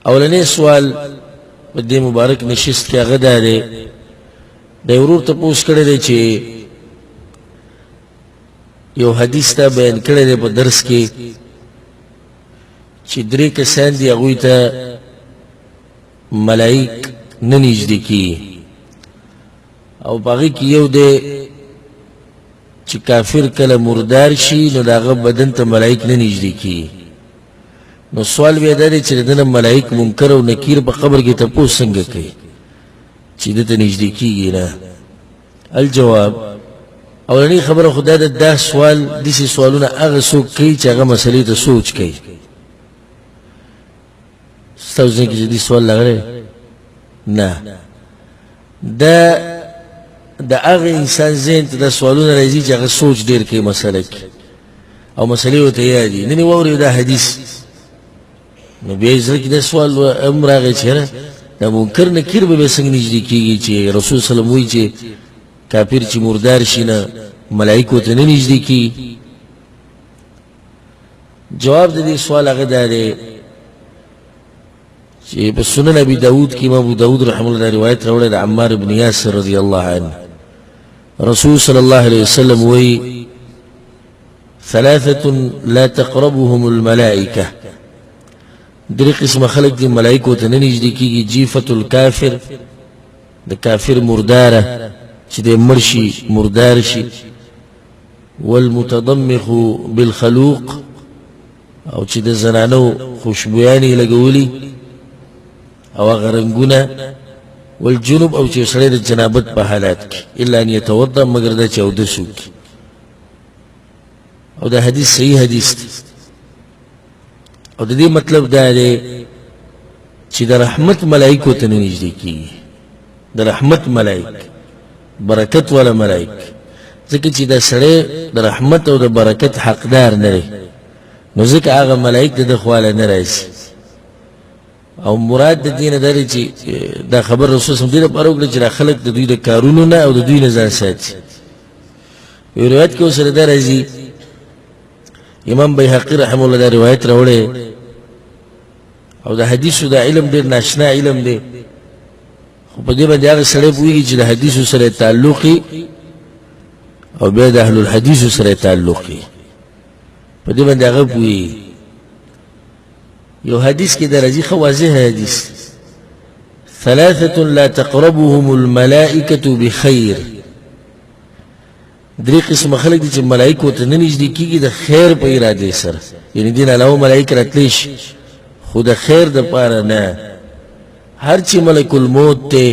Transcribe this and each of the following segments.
اولنی سوال په دې مبارک نشست کې هغه دا دی د ورور ته پوښتنه کړې ده چې یو حدیث ته بیان کړی دی په درس کې چې درې کسان دي هغوی ته ملائک نه نږدې کیږي او په هغې کې یو دی چې کافر کله مردار شي نو د هغه بدن ته ملائک نه نږدې کیږي نو سوال بیا دا دی چې د ده نه ملائک منکر او نکیر په قبر کې تپوس څنګه کوي چې ده ته نږدې کیږي نه الجواب اولنی خبره خدا دا سوال داسې سوالونه هغه څوک کوي چې هغه مسلې ته سوچ کوي ستاسو ذهن کې چې دې سوال راغلی نه دا د هغه انسان ذهن ته دا سوالونه راځي چې هغه سوچ ډېر کوي مسله کې او مسلې ورته یادي نن یې واورېد دا حدیث نو بیا یې زړه کې دا سوال هم راغی چې یاره دا منکر نکیر به څنګه نږدې کېږي چې رسول صلی الله علیه وسلم وایي چې کافر چې مردار شي نه ملائکو ته نه نږدې کېږي جواب د دې سوال هغه دا دی چې په سنن ابي داود کې امام ابو داود رحمه الله دا روایت راوړی د عمار بن یاسر رضی الله عنه رسول صلی الله علیه وسلم وایي ثلاثة لا تقربهم الملائکه درې قسمه خلک دي ملائکو ته نه نږدې کېږي جیفة الکافر د کافر مرداره چې د مړ شي مردار شي والمتضمخ بالخلوق او چې د زنانو خوشبویانې لګولي او هغه رنګونه والجنوب او چې سړی د جنابت په حالات کې الا ان یتوضا مګر دا چې اودس وکړي او دا حدیث صحیح حدیث دی او د دې مطلب دا دی چې د رحمت ملائکو ته نه نږدې کېږي د رحمت ملائک برکت والا ملائک ځکه چې دا سړی د رحمت او د برکت حقدار نه دی نو ځکه هغه ملائک د ده خواله نه راځي او مراد د دې نه دا دی چې دا خبر رسول صلی الله علیه وسلم دې لپاره وکړه چې دا خلک د دوی د کارونو نه او د دوی نه ځان ساتي یو روایت کې ورسره دا راځي امام بیهقي رحمه الله دا روایت راوړی او د حدیثو دا علم ډېر ناشنا علم دی خو په دې باندې هغه سړی پوهېږي چې د حدیثو سره یې تعلق او بیا د اهل الحدیثو سره یې تعلق په دې باندې هغه پوهېږي یو حدیث کې دا راځي ښه واضح حدیث ثلاثة لا تقربهم الملائکة بخیر درې قسمه خلک دي چې ملائکو ته نه نږدې کېږي د خیر په ارادې سره یعنې دې نه علاوه ملائک راتلی شي خو د خیر دپاره نه هر چې ملک الموت ته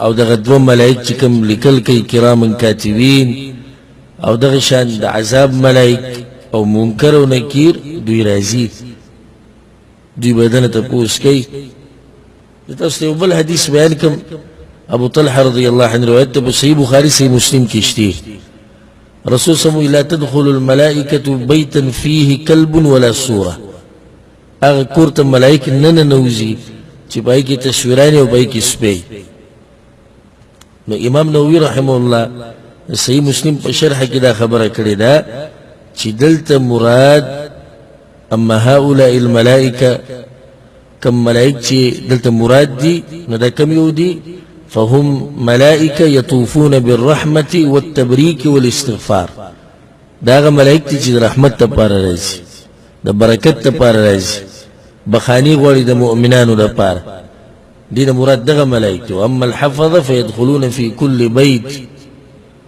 او دغه دوه ملائک چې کوم لیکل کوي کرامن کاتبین او دغه شان د عذاب ملائک او منکر او نکیر دوی راځي دوی بدنه تپوس کوي تاسو ته یو بل حدیث بیان کوم ابو طلحه رضی الله عنه روایت ته په صحیح بخاري صحیح مسلم کې شته رسول صلی الله علیه وسلم لا تدخل الملائکه بیتا فيه كلب ولا صوره هغه کور ته ملائک نه ننوځي چې پای کې تصویرانې او پای کې سپی نو امام نووي رحمه الله صحیح مسلم په شرح کې دا خبره کړې ده چې دلته مراد اما هؤلاء الملائکه کم ملائک چې دلته مراد دي نو دا کم یو دي فهم ملائکه یطوفون بالرحمه والتبریک والاستغفار دا هغه ملائک دي چې د رحمت لپاره راځي د برکت لپاره راځي بخانی غواړي د مؤمنانو لپاره دي د مراد دغه ملائک دي واما الحفظه فيدخلون في كل بيت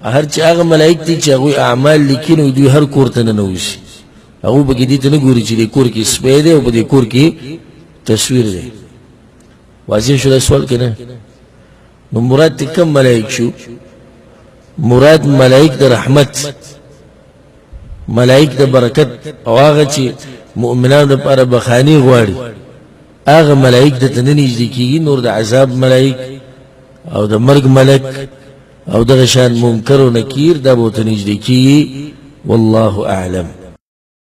هر چې هغه ملائک دي چې هغوی اعمال لیکي نو دوی هر کور ته ننوځي هغوی به کې دې ته نه ګوري چې دې کور کې سپی دی او په دې کور کې تصویر دی واضح شو دا سوال که نه نو مراد تی کم ملائک شو مراد ملائک د رحمت ملائک د برکت او هغه چې مؤمنانو لپاره بخاني غواړي هغه ملائک د ته نه نږدې کېږي نور د عذاب ملائک او د مرګ ملک او دغه شان منکر و نکیر دا به ورته نږدې کېږي والله اعلم